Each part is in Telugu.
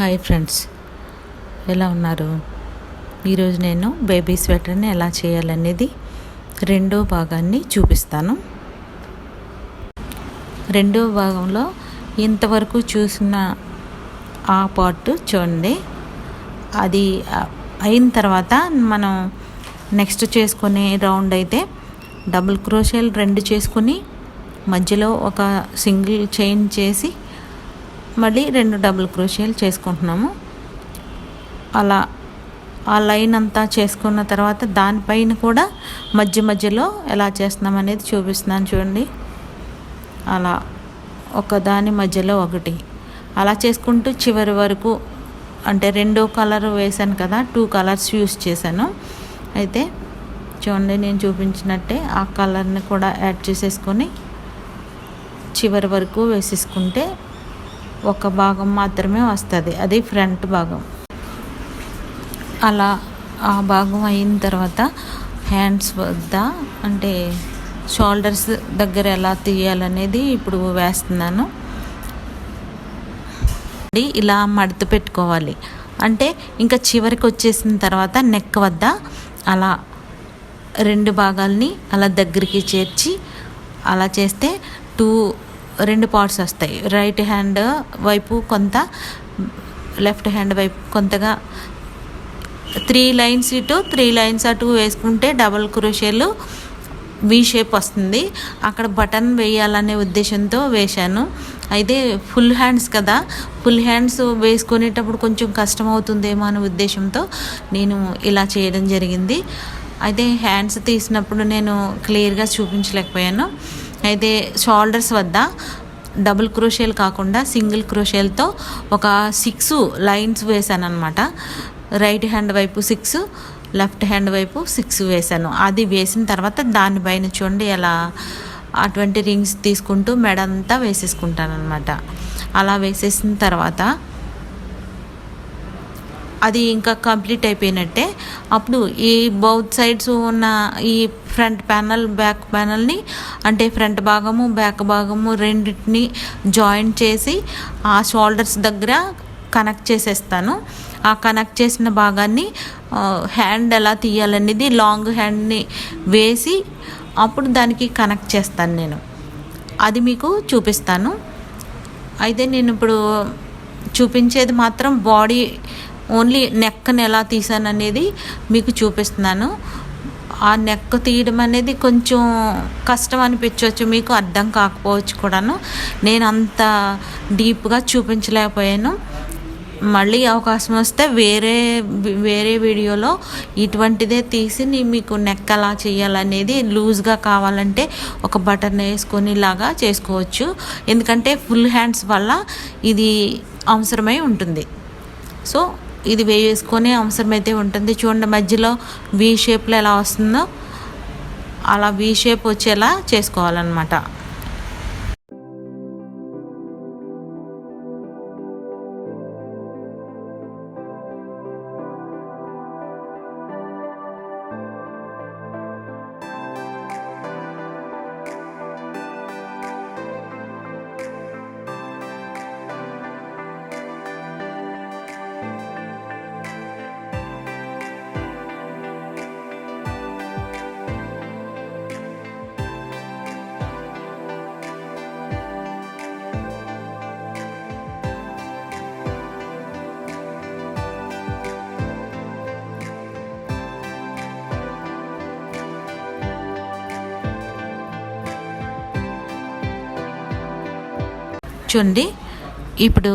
హాయ్ ఫ్రెండ్స్, ఎలా ఉన్నారు? ఈరోజు నేను బేబీ స్వెటర్ని ఎలా చేయాలనేది రెండో భాగాన్ని చూపిస్తాను. రెండో భాగంలో ఇంతవరకు చూసిన ఆ పార్ట్ చూడండి. అది అయిన తర్వాత మనం నెక్స్ట్ చేసుకునే రౌండ్ అయితే డబుల్ క్రోషేలు 2 చేసుకుని మధ్యలో ఒక సింగిల్ చైన్ చేసి మళ్ళీ 2 డబుల్ క్రోషేలు చేసుకుంటున్నాము. అలా ఆ లైన్ అంతా చేసుకున్న తర్వాత దానిపైన కూడా మధ్యలో ఎలా చేస్తున్నాం అనేది చూపిస్తున్నాను చూడండి. అలా ఒక దాని మధ్యలో ఒకటి అలా చేసుకుంటూ చివరి వరకు, అంటే 2 కలర్ వేసాను కదా, 2 కలర్స్ యూస్ చేశాను. అయితే చూడండి, నేను చూపించినట్టే ఆ కలర్ని కూడా యాడ్ చేసేసుకొని చివరి వరకు వేసేసుకుంటే ఒక భాగం మాత్రమే వస్తుంది, అది ఫ్రంట్ భాగం. అలా ఆ భాగం అయిన తర్వాత హ్యాండ్స్ వద్ద, అంటే షోల్డర్స్ దగ్గర ఎలా తీయాలనేది ఇప్పుడు వేస్తున్నాను. ఇలా మడత పెట్టుకోవాలి. అంటే ఇంకా చివరికి వచ్చేసిన తర్వాత నెక్ వద్ద అలా 2 భాగాల్ని అలా దగ్గరికి చేర్చి అలా చేస్తే 2 పార్ట్స్ వస్తాయి. రైట్ హ్యాండ్ వైపు కొంత, లెఫ్ట్ హ్యాండ్ వైపు కొంతగా 3 లైన్స్ ఇటు 3 లైన్స్ అటు వేసుకుంటే డబల్ క్రోషేలు వి షేప్ వస్తుంది. అక్కడ బటన్ వేయాలనే ఉద్దేశంతో వేశాను. అయితే ఫుల్ హ్యాండ్స్ కదా, ఫుల్ హ్యాండ్స్ వేసుకునేటప్పుడు కొంచెం కష్టం అవుతుందేమో అనే ఉద్దేశంతో నేను ఇలా చేయడం జరిగింది. అయితే హ్యాండ్స్ తీసినప్పుడు నేను క్లియర్గా చూపించలేకపోయాను. అయితే షోల్డర్స్ వద్ద డబుల్ క్రోషేలు కాకుండా సింగిల్ క్రోషేలతో ఒక 6 లైన్స్ వేసాను అనమాట. రైట్ హ్యాండ్ వైపు 6, లెఫ్ట్ హ్యాండ్ వైపు 6 వేసాను. అది వేసిన తర్వాత దానిపైన చూడండి ఎలా 20 రింగ్స్ తీసుకుంటూ మెడంతా వేసేసుకుంటాను అనమాట. అలా వేసేసిన తర్వాత అది ఇంకా కంప్లీట్ అయిపోయినట్టే. అప్పుడు ఈ బౌత్ సైడ్స్ ఉన్న ఈ ఫ్రంట్ ప్యానల్, బ్యాక్ ప్యానల్ని, అంటే ఫ్రంట్ భాగము బ్యాక్ భాగము రెండింటిని జాయింట్ చేసి ఆ షోల్డర్స్ దగ్గర కనెక్ట్ చేసేస్తాను. ఆ కనెక్ట్ చేసిన భాగాన్ని హ్యాండ్ ఎలా తీయాలనేది లాంగ్ హ్యాండ్ని వేసి అప్పుడు దానికి కనెక్ట్ చేస్తాను నేను. అది మీకు చూపిస్తాను. అయితే నేను ఇప్పుడు చూపించేది మాత్రం బాడీ, ఓన్లీ నెక్ని ఎలా తీసాను అనేది మీకు చూపిస్తున్నాను. ఆ నెక్ తీయడం అనేది కొంచెం కష్టం అనిపించవచ్చు, మీకు అర్థం కాకపోవచ్చు కూడాను. నేను అంత డీప్గా చూపించలేకపోయాను. మళ్ళీ అవకాశం వస్తే వేరే వీడియోలో ఇటువంటిదే తీసి మీకు నెక్ ఎలా చేయాలనేది, లూజ్గా కావాలంటే ఒక బటన్ వేసుకొని లాగా చేసుకోవచ్చు. ఎందుకంటే ఫుల్ హ్యాండ్స్ వల్ల ఇది అవసరమై ఉంటుంది. సో ఇది వేసుకొని అవసరమైతే ఉంటుంది. చూడండి, మధ్యలో వి షేప్లో ఎలా వస్తుందో అలా వి షేప్ వచ్చేలా చేసుకోవాలన్నమాట. చూడండి, ఇప్పుడు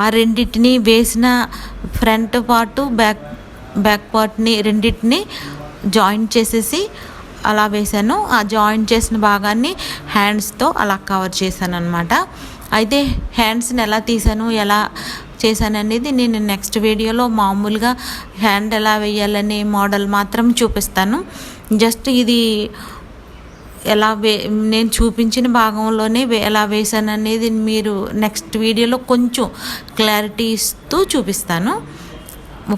ఆ రెండింటిని వేసిన ఫ్రంట్ పార్ట్ బ్యాక్ పార్ట్ని రెండింటిని జాయింట్ చేసేసి అలా వేసాను. ఆ జాయింట్ చేసిన భాగాన్ని హ్యాండ్స్తో అలా కవర్ చేశాను అనమాట. అయితే హ్యాండ్స్ని ఎలా తీసాను, ఎలా చేశాను అనేది నేను నెక్స్ట్ వీడియోలో మామూలుగా హ్యాండ్ ఎలా వేయాలనే మోడల్ మాత్రం చూపిస్తాను. జస్ట్ ఇది ఎలా నేను చూపించిన భాగంలోనే ఎలా వేసాను అనేది మీరు నెక్స్ట్ వీడియోలో కొంచెం క్లారిటీ ఇస్తూ చూపిస్తాను.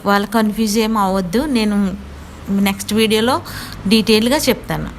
వాళ్ళ కన్ఫ్యూజ్ ఏం అవ్వద్దు, నేను నెక్స్ట్ వీడియోలో డీటెయిల్గా చెప్తాను.